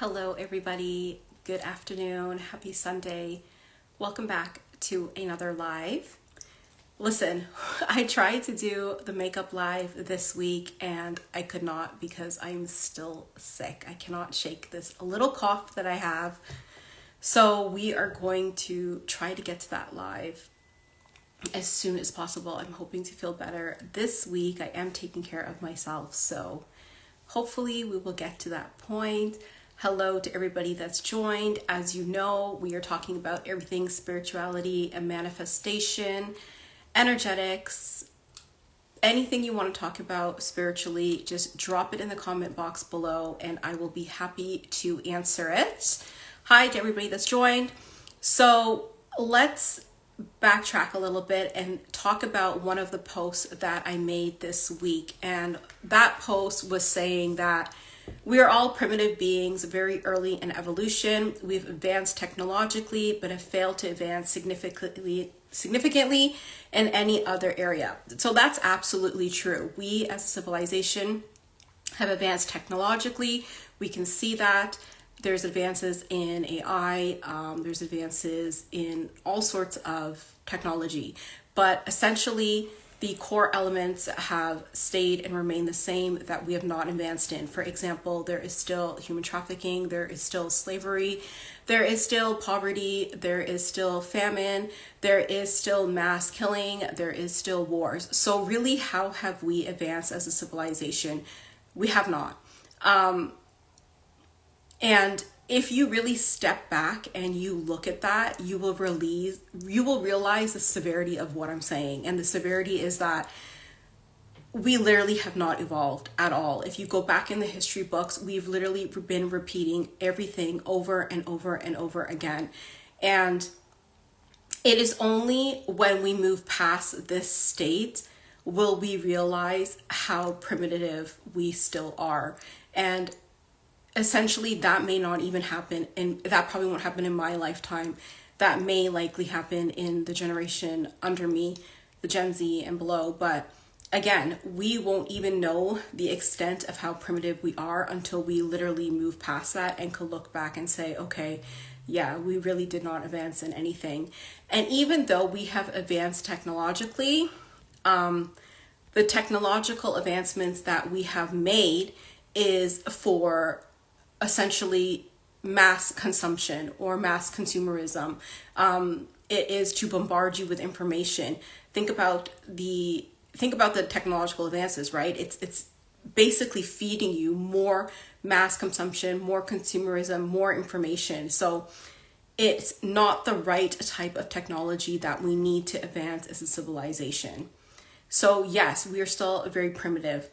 Hello, everybody. Good afternoon. Happy Sunday. Welcome back to another live. Listen, I tried to do the makeup live this week and I could not because I'm still sick. I cannot shake this little cough that I have. So we are going to try to get to that live as soon as possible. I'm hoping to feel better this week. I am taking care of myself, so hopefully we will get to that point. Hello to everybody that's joined. As you know, we are talking about everything spirituality and manifestation, energetics, anything you want to talk about spiritually, just drop it in the comment box below and I will be happy to answer it. Hi to everybody that's joined. So let's backtrack a little bit and talk about one of the posts that I made this week. And that post was saying that we are all primitive beings very early in evolution. We've advanced technologically, but have failed to advance significantly in any other area. So that's absolutely true. We as a civilization have advanced technologically. We can see that. There's advances in AI, there's advances in all sorts of technology, but essentially the core elements have stayed and remained the same that we have not advanced in. For example, there is still human trafficking, there is still slavery, there is still poverty, there is still famine, there is still mass killing, there is still wars. So really, how have we advanced as a civilization? We have not. And if you really step back and you look at that, you will realize the severity of what I'm saying. And the severity is that we literally have not evolved at all. If you go back in the history books, we've literally been repeating everything over and over and over again. And it is only when we move past this state will we realize how primitive we still are. And essentially that may not even happen, and that probably won't happen in my lifetime. That may likely happen in the generation under me, the Gen Z and below. But again, we won't even know the extent of how primitive we are until we literally move past that and can look back and say, okay, yeah, we really did not advance in anything. And even though we have advanced technologically, the technological advancements that we have made is for essentially mass consumption or mass consumerism. It is to bombard you with information. Think about the technological advances, right? It's basically feeding you more mass consumption, more consumerism, more information. So it's not the right type of technology that we need to advance as a civilization. So yes, we are still very primitive.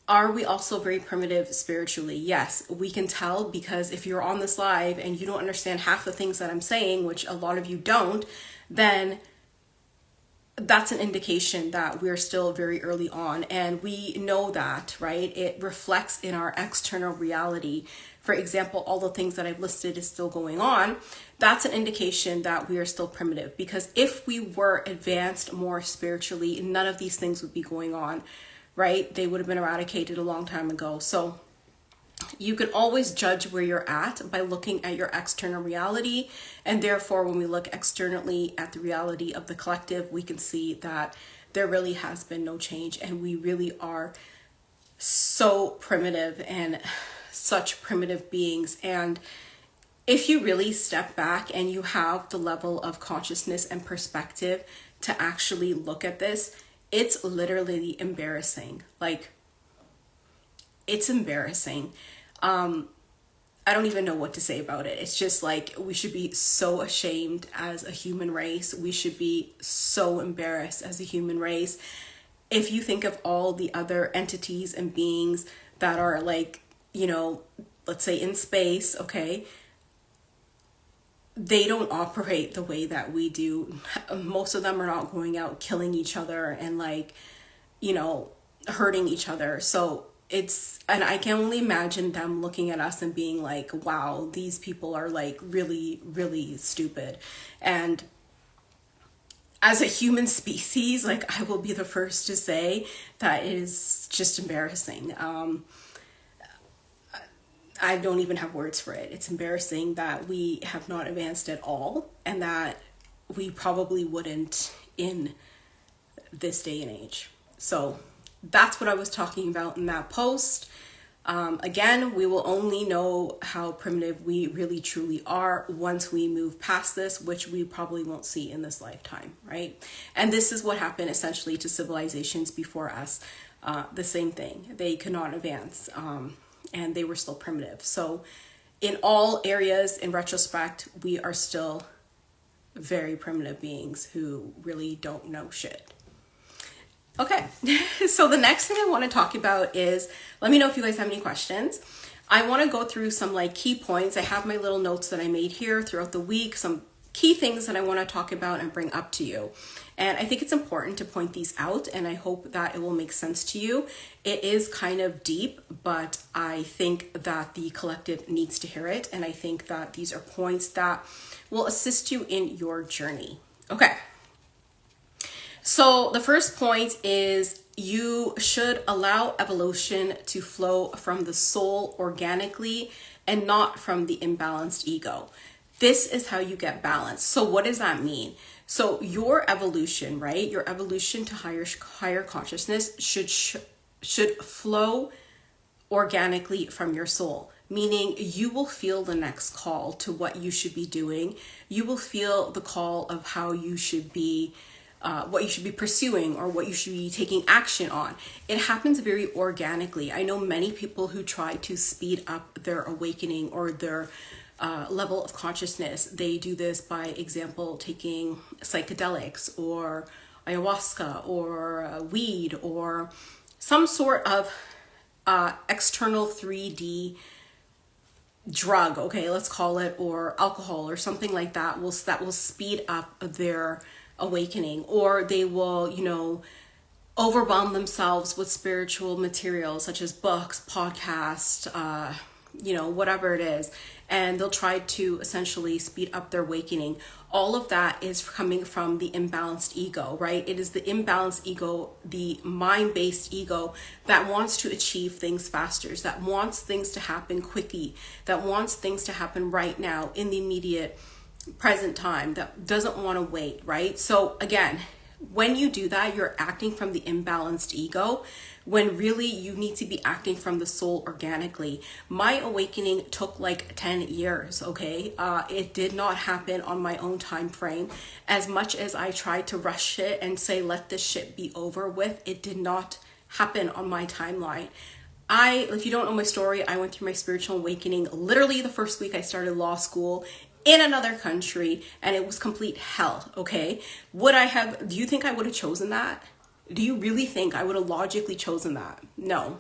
Are we also very primitive spiritually? Yes, we can tell, because if you're on this live and you don't understand half the things that I'm saying, which a lot of you don't, then that's an indication that we're still very early on. And we know that, right? It reflects in our external reality. For example, all the things that I've listed is still going on. That's an indication that we are still primitive, because if we were advanced more spiritually, none of these things would be going on, right? They would have been eradicated a long time ago. So you can always judge where you're at by looking at your external reality. And therefore, when we look externally at the reality of the collective, we can see that there really has been no change. And we really are so primitive and such primitive beings. And if you really step back and you have the level of consciousness and perspective to actually look at this, it's literally embarrassing. Like, it's embarrassing. I don't even know what to say about it. It's just like, we should be so ashamed as a human race. We should be so embarrassed as a human race. If you think of all the other entities and beings that are like, you know, let's say in space, okay, they don't operate the way that we do. Most of them are not going out killing each other and like, you know, hurting each other. So and I can only imagine them looking at us and being like, wow, these people are like really, really stupid. And as a human species, like, I will be the first to say that it is just embarrassing. I don't even have words for it. It's embarrassing that we have not advanced at all, and that we probably wouldn't in this day and age. So that's what I was talking about in that post. Again, we will only know how primitive we really truly are once we move past this, which we probably won't see in this lifetime, right? And this is what happened essentially to civilizations before us. The same thing. They could not advance, and they were still primitive. So in all areas, in retrospect, we are still very primitive beings who really don't know shit. Okay, so the next thing I want to talk about is, let me know if you guys have any questions. I want to go through some like key points. I have my little notes that I made here throughout the week, some key things that I want to talk about and bring up to you. And I think it's important to point these out, and I hope that it will make sense to you. It is kind of deep, but I think that the collective needs to hear it. And I think that these are points that will assist you in your journey. Okay. So the first point is you should allow evolution to flow from the soul organically and not from the imbalanced ego. This is how you get balance. So what does that mean? So your evolution, right? Your evolution to higher consciousness should flow organically from your soul, meaning you will feel the next call to what you should be doing. You will feel the call of how you should be what you should be pursuing or what you should be taking action on. It happens very organically. I know many people who try to speed up their awakening or their level of consciousness. They do this by example, taking psychedelics or ayahuasca or weed or some sort of external 3D drug, okay, let's call it, or alcohol or something like that will speed up their awakening. Or they will, overwhelm themselves with spiritual material such as books, podcasts, whatever it is, and they'll try to essentially speed up their awakening. All of that is coming from the imbalanced ego, right? It is the imbalanced ego, the mind-based ego that wants to achieve things faster, that wants things to happen quickly, that wants things to happen right now in the immediate present time, that doesn't want to wait, right? So again, when you do that, you're acting from the imbalanced ego, when really you need to be acting from the soul organically. My awakening took like 10 years, okay? It did not happen on my own time frame. As much as I tried to rush it and say, let this shit be over with, it did not happen on my timeline. If you don't know my story, I went through my spiritual awakening literally the first week I started law school in another country, and it was complete hell, okay? Do you think I would have chosen that? Do you really think I would have logically chosen that? No.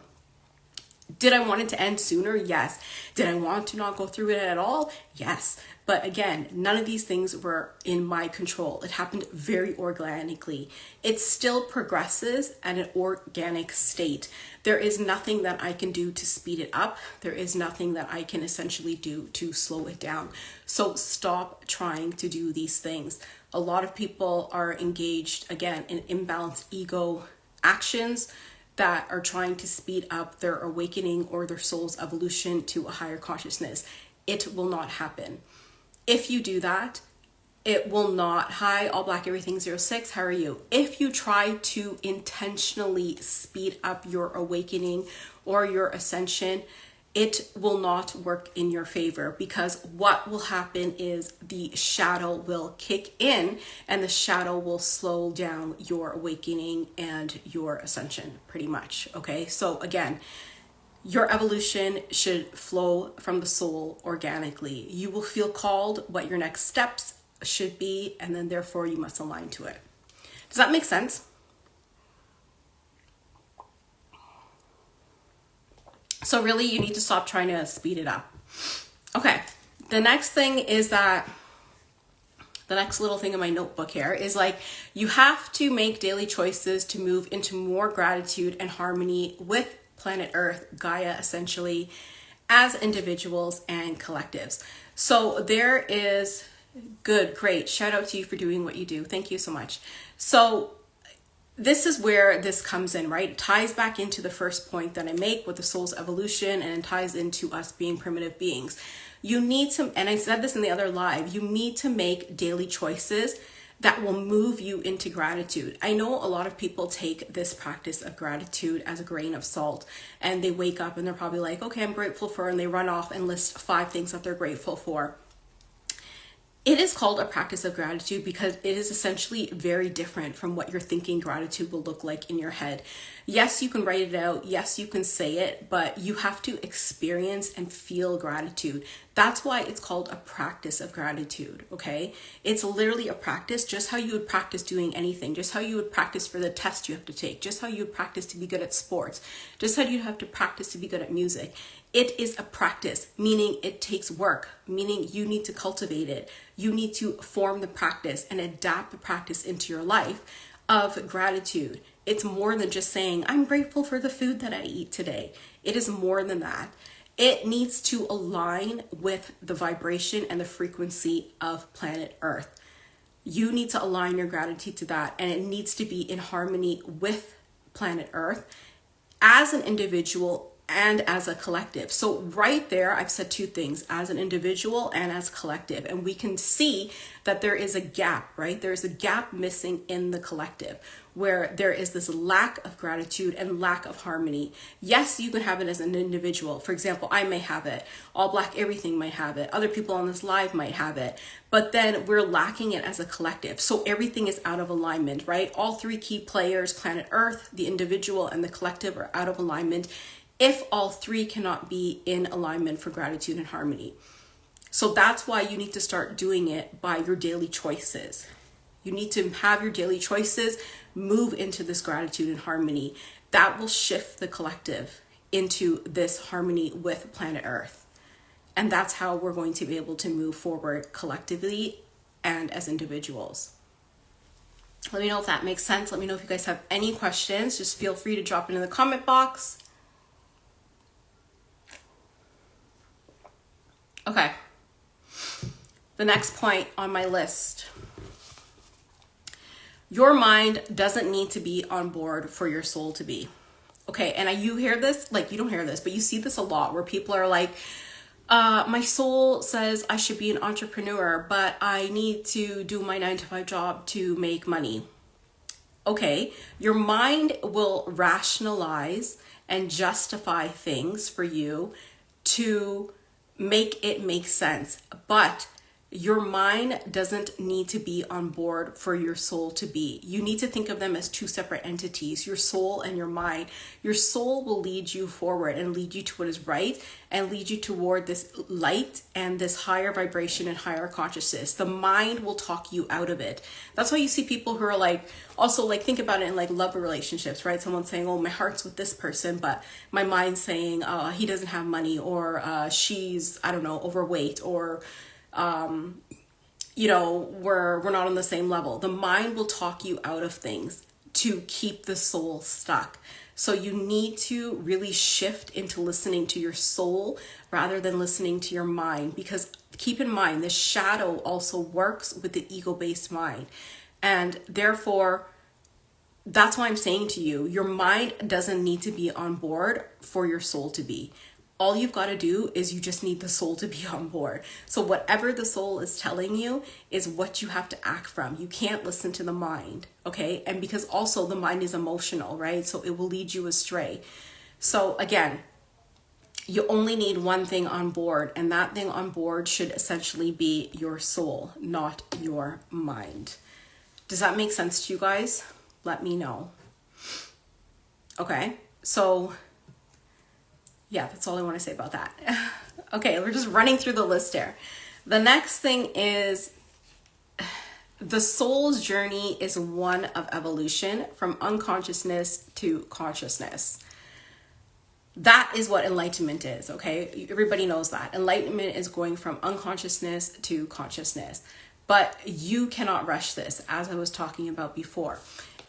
Did I want it to end sooner? Yes. Did I want to not go through it at all? Yes. But again, none of these things were in my control. It happened very organically. It still progresses at an organic state. There is nothing that I can do to speed it up. There is nothing that I can essentially do to slow it down. So stop trying to do these things. A lot of people are engaged, again, in imbalanced ego actions that are trying to speed up their awakening or their soul's evolution to a higher consciousness. It will not happen. If you do that, it will not. Hi, All Black Everything 06, how are you? If you try to intentionally speed up your awakening or your ascension, it will not work in your favor, because what will happen is the shadow will kick in and the shadow will slow down your awakening and your ascension pretty much. Okay, so again, your evolution should flow from the soul organically. You will feel called what your next steps should be, and then therefore you must align to it. Does that make sense? So really, you need to stop trying to speed it up. Okay, the next thing is that, the next little thing in my notebook here is like, you have to make daily choices to move into more gratitude and harmony with planet Earth, Gaia, essentially, as individuals and collectives. So there is, good, great, shout out to you for doing what you do. Thank you so much. So this is where this comes in, right? It ties back into the first point that I make with the soul's evolution, and it ties into us being primitive beings. You need to, and I said this in the other live, you need to make daily choices that will move you into gratitude. I know a lot of people take this practice of gratitude as a grain of salt, and they wake up and they're probably like, okay, I'm grateful for, and they run off and list 5 things that they're grateful for. It is called a practice of gratitude because it is essentially very different from what you're thinking gratitude will look like in your head. Yes, you can write it out. Yes, you can say it, but you have to experience and feel gratitude. That's why it's called a practice of gratitude, okay? It's literally a practice, just how you would practice doing anything, just how you would practice for the test you have to take, just how you would practice to be good at sports, just how you'd have to practice to be good at music. It is a practice, meaning it takes work, meaning you need to cultivate it. You need to form the practice and adapt the practice into your life of gratitude. It's more than just saying, I'm grateful for the food that I eat today. It is more than that. It needs to align with the vibration and the frequency of planet Earth. You need to align your gratitude to that, and it needs to be in harmony with planet Earth as an individual and as a collective. So right there, I've said 2 things, as an individual and as collective. And we can see that there is a gap, right? There's a gap missing in the collective where there is this lack of gratitude and lack of harmony. Yes, you can have it as an individual. For example, I may have it. All Black Everything might have it. Other people on this live might have it. But then we're lacking it as a collective. So everything is out of alignment, right? All 3 key players, planet Earth, the individual, and the collective, are out of alignment if all 3 cannot be in alignment for gratitude and harmony. So that's why you need to start doing it by your daily choices. You need to have your daily choices move into this gratitude and harmony. That will shift the collective into this harmony with planet Earth. And that's how we're going to be able to move forward collectively and as individuals. Let me know if that makes sense. Let me know if you guys have any questions. Just feel free to drop it in the comment box. Okay, the next point on my list. Your mind doesn't need to be on board for your soul to be. Okay, and you hear this, like you don't hear this, but you see this a lot where people are like, my soul says I should be an entrepreneur, but I need to do my 9-to-5 job to make money. Okay, your mind will rationalize and justify things for you to make it make sense, but your mind doesn't need to be on board for your soul to be. You need to think of them as 2 separate entities, your soul and your mind. Your soul will lead you forward and lead you to what is right and lead you toward this light and this higher vibration and higher consciousness. The mind will talk you out of it. That's why you see people who are like, also like think about it in like love relationships, right? Someone's saying, oh, my heart's with this person, but my mind's saying, he doesn't have money, or she's, I don't know, overweight, or you know, we're not on the same level. The mind will talk you out of things to keep the soul stuck. So you need to really shift into listening to your soul rather than listening to your mind, because keep in mind, the shadow also works with the ego-based mind. And therefore, that's why I'm saying to you, your mind doesn't need to be on board for your soul to be. All you've got to do is you just need the soul to be on board. So whatever the soul is telling you is what you have to act from. You can't listen to the mind, okay? And because also the mind is emotional, right? So it will lead you astray. So again, you only need one thing on board, and that thing on board should essentially be your soul, not your mind. Does that make sense to you guys? Let me know. Okay, so yeah, that's all I want to say about that. Okay, we're just running through the list here. The next thing is the soul's journey is one of evolution from unconsciousness to consciousness. That is what enlightenment is, okay? Everybody knows that. Enlightenment is going from unconsciousness to consciousness. But you cannot rush this, as I was talking about before.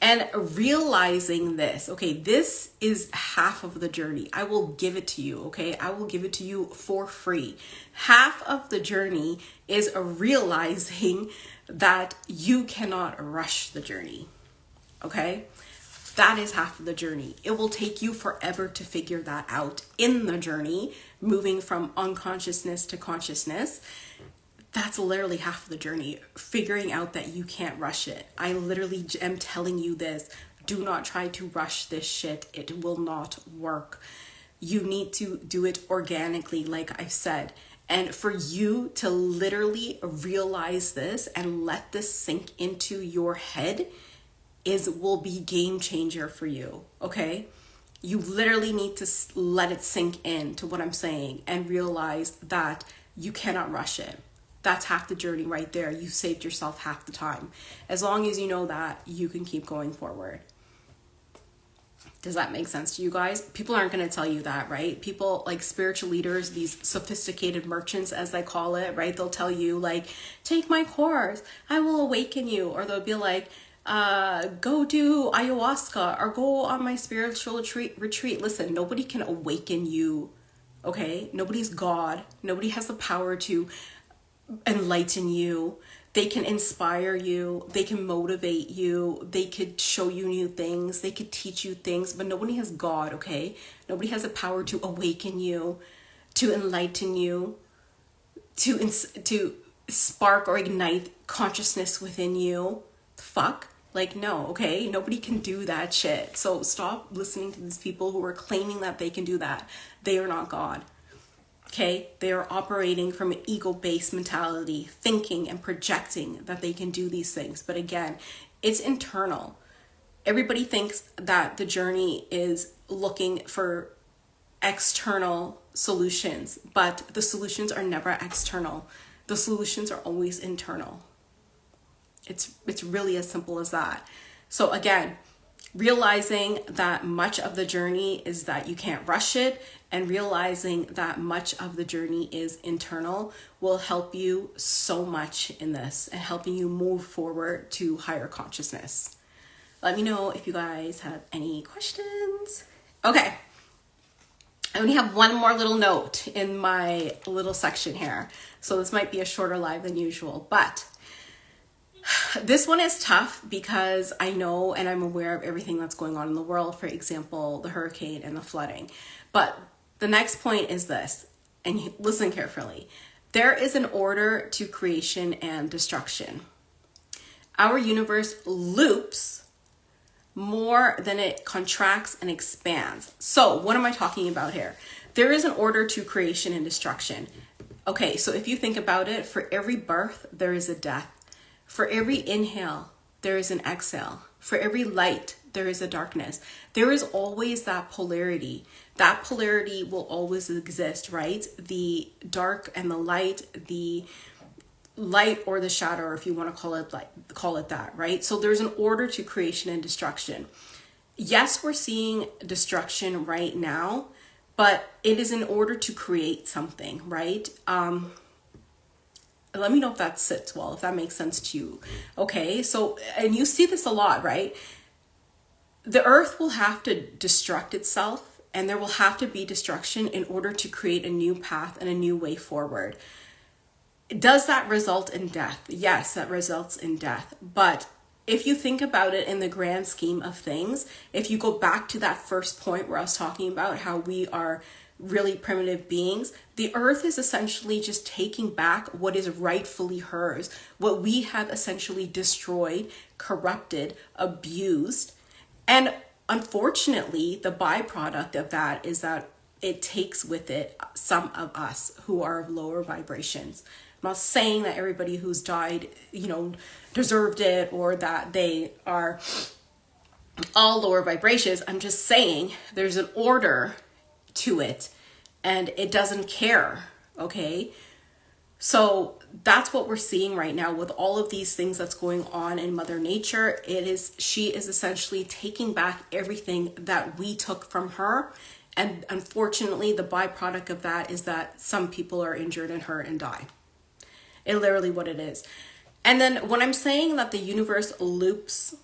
And realizing this, okay, this is half of the journey. I will give it to you, okay? I will give it to you for free. Half of the journey is realizing that you cannot rush the journey, okay? That is half of the journey. It will take you forever to figure that out in the journey, moving from unconsciousness to consciousness. That's literally half of the journey, figuring out that you can't rush it. I literally am telling you this. Do not try to rush this shit. It will not work. You need to do it organically, like I said. And for you to literally realize this and let this sink into your head will be game changer for you, okay? You literally need to let it sink in to what I'm saying and realize that you cannot rush it. That's half the journey right there. You saved yourself half the time. As long as you know that, you can keep going forward. Does that make sense to you guys? People aren't going to tell you that, right? People like spiritual leaders, these sophisticated merchants, as they call it, right? They'll tell you like, take my course, I will awaken you. Or they'll be like, go do ayahuasca or go on my spiritual retreat. Listen, nobody can awaken you, okay? Nobody's God. Nobody has the power to enlighten you. They can inspire you, they can motivate you, they could show you new things, they could teach you things, but nobody has God, okay? Nobody has the power to awaken you, to enlighten you, to spark or ignite consciousness within you. Fuck. Like, no, okay? Nobody can do that shit. So stop listening to these people who are claiming that they can do that. They are not God. Okay, they are operating from an ego-based mentality, thinking and projecting that they can do these things. But again, it's internal. Everybody thinks that the journey is looking for external solutions, but the solutions are never external. The solutions are always internal. It's really as simple as that. So again, realizing that much of the journey is that you can't rush it, and realizing that much of the journey is internal will help you so much in this and helping you move forward to higher consciousness. Let me know if you guys have any questions. Okay. I only have one more little note in my little section here. So this might be a shorter live than usual, but this one is tough because I know and I'm aware of everything that's going on in the world. For example, the hurricane and the flooding. But the next point is this, and listen carefully. There is an order to creation and destruction. Our universe loops more than it contracts and expands. So what am I talking about here? There is an order to creation and destruction. Okay, so if you think about it, for every birth, there is a death. For every inhale, there is an exhale. For every light, there is a darkness. There is always that polarity. That polarity will always exist, right? The dark and the light or the shadow, if you want to call it that, right? So there's an order to creation and destruction. Yes, we're seeing destruction right now, but it is in order to create something, right? Let me know if that sits well, if that makes sense to you. Okay, so, and you see this a lot, right? The earth will have to destruct itself, and there will have to be destruction in order to create a new path and a new way forward. Does that result in death? Yes, that results in death. But if you think about it in the grand scheme of things, if you go back to that first point where I was talking about how we are really primitive beings, the earth is essentially just taking back what is rightfully hers, what we have essentially destroyed, corrupted, abused. And unfortunately, the byproduct of that is that it takes with it some of us who are of lower vibrations. I'm not saying that everybody who's died, deserved it or that they are all lower vibrations. I'm just saying there's an order to it and it doesn't care. Okay. So that's what we're seeing right now with all of these things that's going on in Mother Nature. She is essentially taking back everything that we took from her. And unfortunately, the byproduct of that is that some people are injured and hurt and die. It's literally what it is. And then when I'm saying that the universe loops,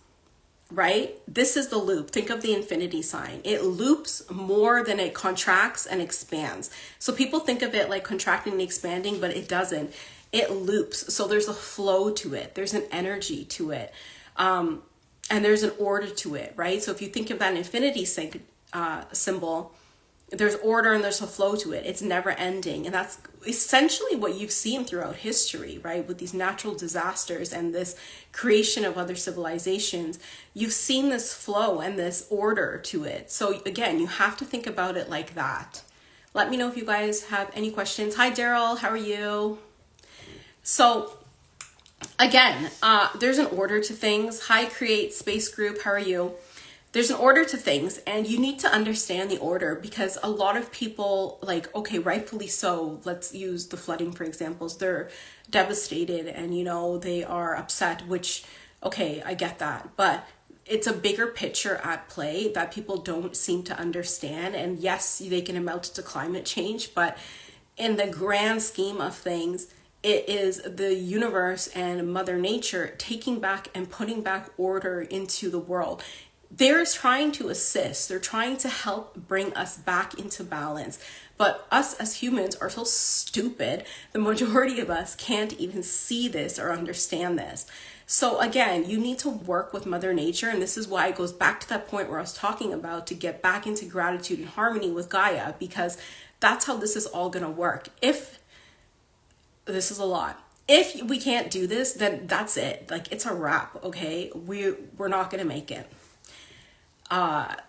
right? This is the loop. Think of the infinity sign. It loops more than it contracts and expands. So people think of it like contracting and expanding, but it doesn't. It loops. So there's a flow to it. There's an energy to it. And and there's an order to it, right? So if you think of that infinity symbol, there's order and there's a flow to it. It's never ending. And that's essentially what you've seen throughout history, right? With these natural disasters and this creation of other civilizations, you've seen this flow and this order to it. So again, you have to think about it like that. Let me know if you guys have any questions. Hi, Daryl. How are you? So again, there's an order to things. Hi, Create Space Group. How are you? There's an order to things, and you need to understand the order, because a lot of people, like, okay, rightfully so, let's use the flooding for examples. They're devastated and, you know, they are upset, which, okay, I get that. But it's a bigger picture at play that people don't seem to understand. And yes, they can amount to climate change, but in the grand scheme of things, it is the universe and Mother Nature taking back and putting back order into the world. They're trying to assist. They're trying to help bring us back into balance. But us as humans are so stupid. The majority of us can't even see this or understand this. So again, you need to work with Mother Nature. And this is why it goes back to that point where I was talking about, to get back into gratitude and harmony with Gaia, because that's how this is all going to work. If this is a lot. If we can't do this, then that's it. Like, it's a wrap, okay? We're not going to make it.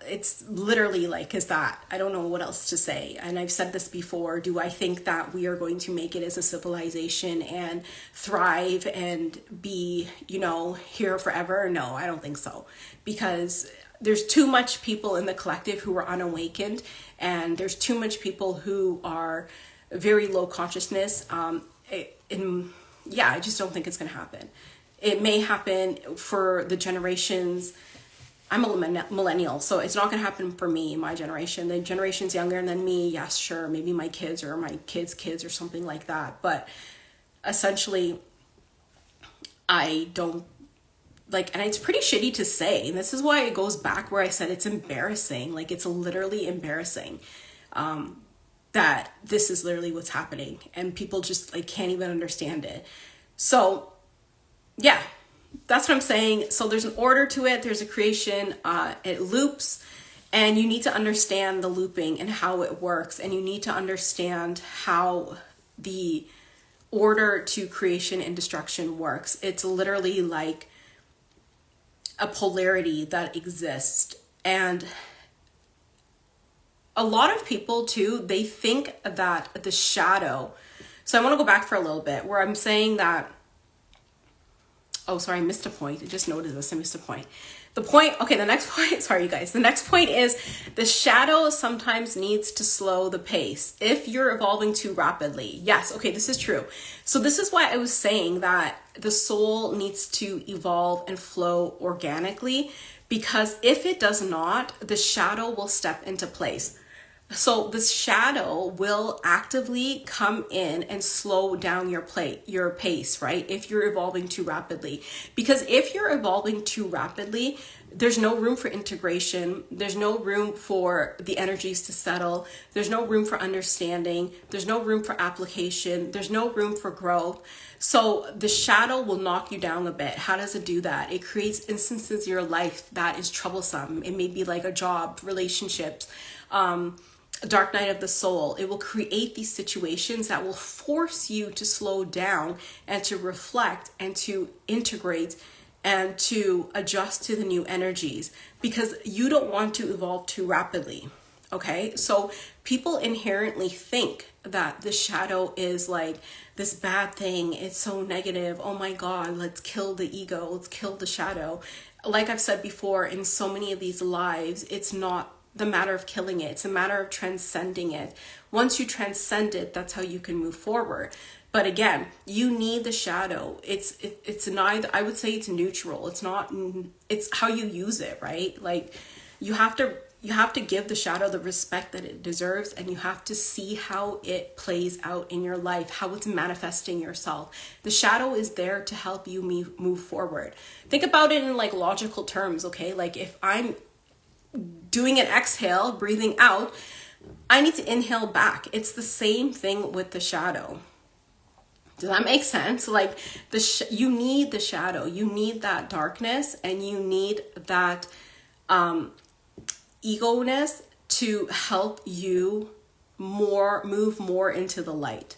It's literally like, is that, I don't know what else to say. And I've said this before. Do I think that we are going to make it as a civilization and thrive and be, you know, here forever? No, I don't think so. Because there's too much people in the collective who are unawakened, and there's too much people who are very low consciousness. I just don't think it's going to happen. It may happen for the generations. I'm a millennial, so it's not going to happen for me, my generation. The generations younger than me, yes, sure, maybe my kids or my kids' kids or something like that. But essentially, I don't like, and it's pretty shitty to say. And this is why it goes back where I said it's embarrassing. Like, it's literally embarrassing that this is literally what's happening, and people just like can't even understand it. So yeah. That's what I'm saying. So there's an order to it. There's a creation. It loops, and you need to understand the looping and how it works. And you need to understand how the order to creation and destruction works. It's literally like a polarity that exists. And a lot of people too, they think that the shadow. So I want to go back for a little bit where I'm saying that, oh, sorry, I missed a point. I just noticed this. I missed a point. The point, okay, the next point, sorry, you guys. The next point is the shadow sometimes needs to slow the pace if you're evolving too rapidly. Yes, okay, this is true. So this is why I was saying that the soul needs to evolve and flow organically, because if it does not, the shadow will step into place. So this shadow will actively come in and slow down your pace, right? If you're evolving too rapidly. Because if you're evolving too rapidly, there's no room for integration. There's no room for the energies to settle. There's no room for understanding. There's no room for application. There's no room for growth. So the shadow will knock you down a bit. How does it do that? It creates instances in your life that is troublesome. It may be like a job, relationships, dark night of the soul. It will create these situations that will force you to slow down and to reflect and to integrate and to adjust to the new energies, because you don't want to evolve too rapidly. Okay, so people inherently think that the shadow is like this bad thing. It's so negative. Oh my God, let's kill the ego. Let's kill the shadow. Like I've said before in so many of these lives, it's not the matter of killing it. It's a matter of transcending it. Once you transcend it, that's how you can move forward. But again, you need the shadow. It's neither, I would say it's neutral. It's not, it's how you use it, right? Like you have to give the shadow the respect that it deserves, and you have to see how it plays out in your life, how it's manifesting yourself. The shadow is there to help you move forward. Think about it in like logical terms, okay? Like if I'm doing an exhale, breathing out, I need to inhale back. It's the same thing with the shadow. Does that make sense? Like you need the shadow, you need that darkness, and you need that ego-ness to help you move more into the light.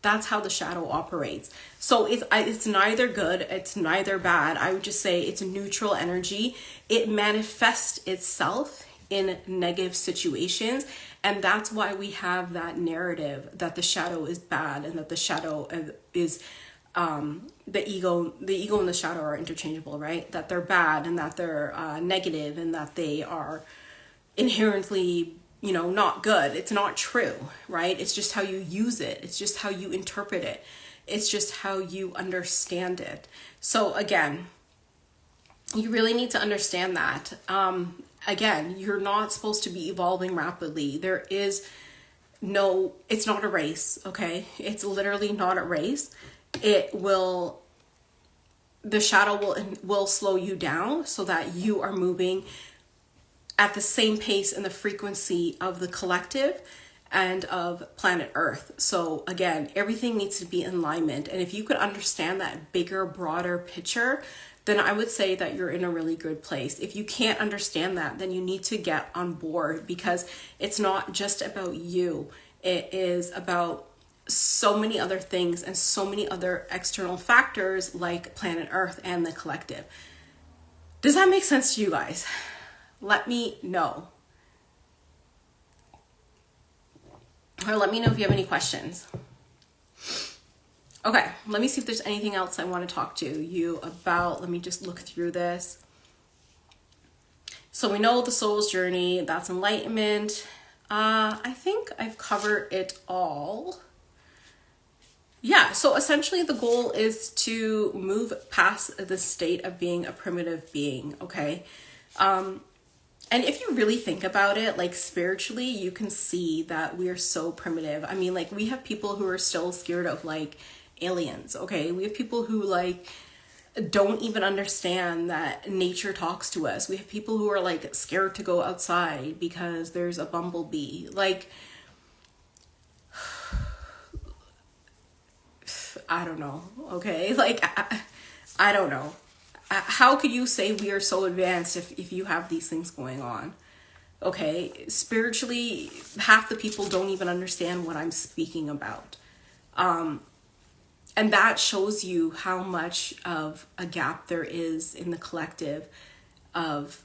That's how the shadow operates. So it's neither good, it's neither bad. I would just say it's a neutral energy. It manifests itself in negative situations, and that's why we have that narrative that the shadow is bad, and that the shadow is the ego and the shadow are interchangeable, right? That they're bad, and that they're negative, and that they are inherently, you know, not good. It's not true, right? It's just how you use it. It's just how you interpret it. It's just how you understand it. So again, you really need to understand that. Again, you're not supposed to be evolving rapidly. There is no, it's not a race, okay? It's literally not a race. The shadow will slow you down so that you are moving at the same pace and the frequency of the collective and of planet Earth. So again, everything needs to be in alignment. And if you could understand that bigger, broader picture, then I would say that you're in a really good place. If you can't understand that, then you need to get on board, because it's not just about you. It is about so many other things and so many other external factors like planet Earth and the collective. Does that make sense to you guys? Let me know. Or let me know if you have any questions. Okay, let me see if there's anything else I want to talk to you about. Let me just look through this. So we know the soul's journey, that's enlightenment. I think I've covered it all. Yeah, so essentially the goal is to move past the state of being a primitive being, okay? And if you really think about it, like spiritually, you can see that we are so primitive. I mean, like we have people who are still scared of like aliens, okay? We have people who like don't even understand that nature talks to us. We have people who are like scared to go outside because there's a bumblebee. Like, I don't know, okay? Like, I don't know. How could you say we are so advanced if you have these things going on? Okay, spiritually, half the people don't even understand what I'm speaking about. And that shows you how much of a gap there is in the collective of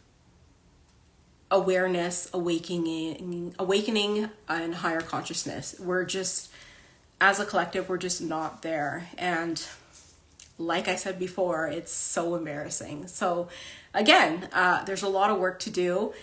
awareness, awakening, and higher consciousness. We're just, as a collective, we're just not there. And like I said before, it's so embarrassing. So again, there's a lot of work to do.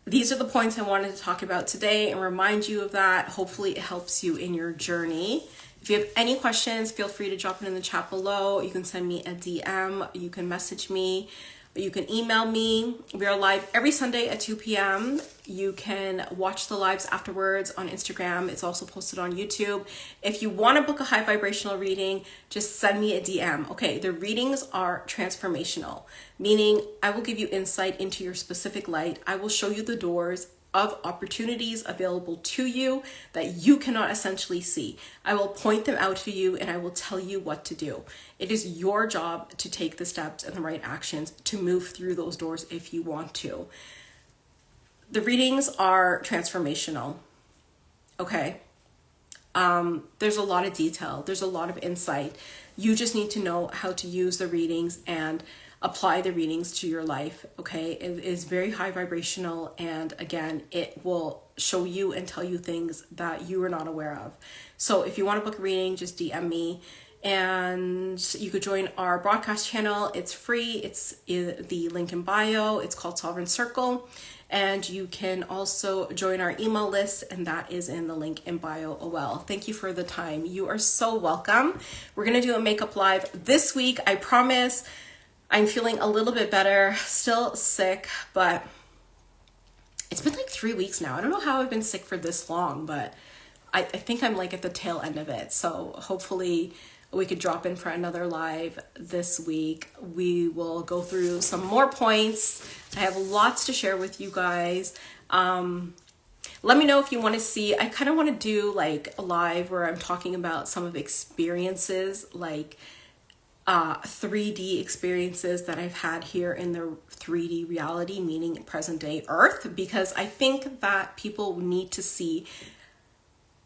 These are the points I wanted to talk about today and remind you of that. Hopefully it helps you in your journey. If you have any questions, feel free to drop it in the chat below. You can send me a DM, you can message me, you can email me. We are live every Sunday at 2 p.m. You can watch the lives afterwards on Instagram. It's also posted on YouTube. If you want to book a high vibrational reading, just send me a DM. Okay, the readings are transformational, meaning I will give you insight into your specific light. I will show you the doors of opportunities available to you that you cannot essentially see. I will point them out to you and I will tell you what to do. It is your job to take the steps and the right actions to move through those doors if you want to. The readings are transformational, okay? There's a lot of detail. There's a lot of insight. You just need to know how to use the readings and apply the readings to your life, okay? It is very high vibrational, and again, it will show you and tell you things that you are not aware of. So if you want to book a reading, just DM me, and you could join our broadcast channel. It's free. It's in the link in bio. It's called Sovereign Circle, and you can also join our email list, and that is in the link in bio as well. Thank you for the time. You are so welcome. We're going to do a makeup live this week, I promise. I'm feeling a little bit better, still sick, but it's been like 3 weeks now. I don't know how I've been sick for this long, but I think I'm like at the tail end of it. So hopefully we could drop in for another live this week. We will go through some more points. I have lots to share with you guys. Let me know if you want to see. I kind of want to do like a live where I'm talking about some of the experiences, like 3D experiences that I've had here in the 3D reality, meaning present day Earth, because I think that people need to see.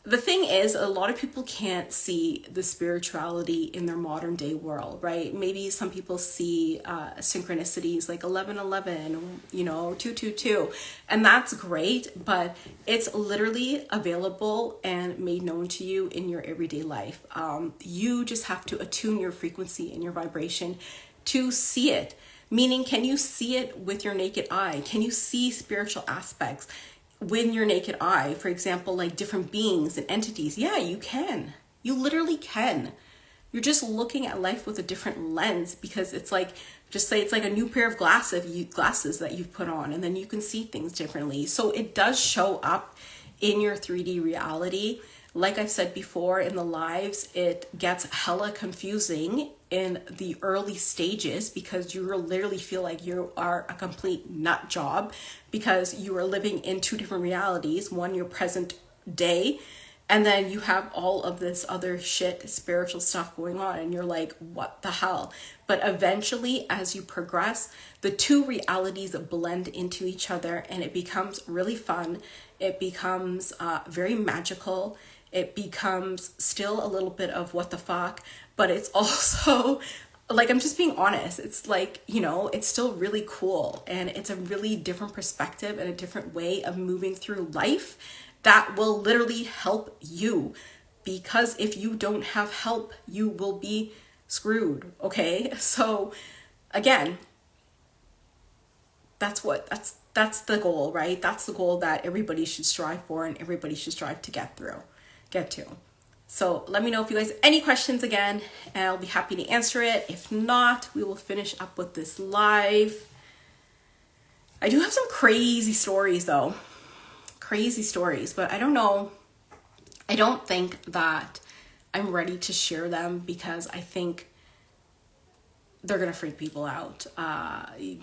The thing is, a lot of people can't see the spirituality in their modern day world, right? Maybe some people see synchronicities like 1111, you know, 222, and that's great, but it's literally available and made known to you in your everyday life. You just have to attune your frequency and your vibration to see it. Meaning, can you see it with your naked eye? Can you see spiritual aspects with your naked eye? For example, like different beings and entities. Yeah, you can. You literally can. You're just looking at life with a different lens, because it's like, just say it's like a new pair of glasses that you've put on, and then you can see things differently. So it does show up in your 3D reality. Like I've said before in the lives, it gets hella confusing in the early stages, because you will literally feel like you are a complete nut job, because you are living in two different realities. One, your present day, and then you have all of this other shit, spiritual stuff going on, and you're like, what the hell? But eventually, as you progress, the two realities blend into each other, and it becomes really fun. It becomes very magical. It becomes still a little bit of what the fuck, but it's also like, I'm just being honest. It's like, you know, it's still really cool, and it's a really different perspective and a different way of moving through life that will literally help you. Because if you don't have help, you will be screwed. Okay. So again, that's the goal, right? That's the goal that everybody should strive for, and everybody should strive to get to. So let me know if you guys have any questions again, and I'll be happy to answer it. If not, we will finish up with this live. I do have some crazy stories though. Crazy stories, but I don't know. I don't think that I'm ready to share them, because I think they're gonna freak people out.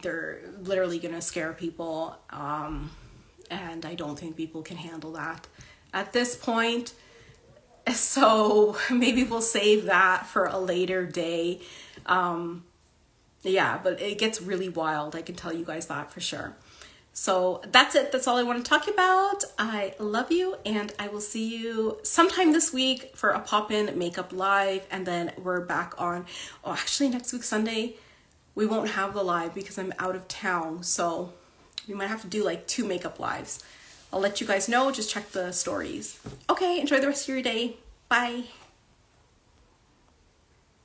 They're literally gonna scare people, and I don't think people can handle that at this point. So maybe we'll save that for a later day. Yeah, but it gets really wild. I can tell you guys that for sure. So that's it. That's all I want to talk about. I love you, and I will see you sometime this week for a pop-in makeup live, and then we're back on, oh, actually next week, Sunday, we won't have the live because I'm out of town. So we might have to do like 2 makeup lives. I'll let you guys know. Just check the stories. Okay, enjoy the rest of your day. Bye.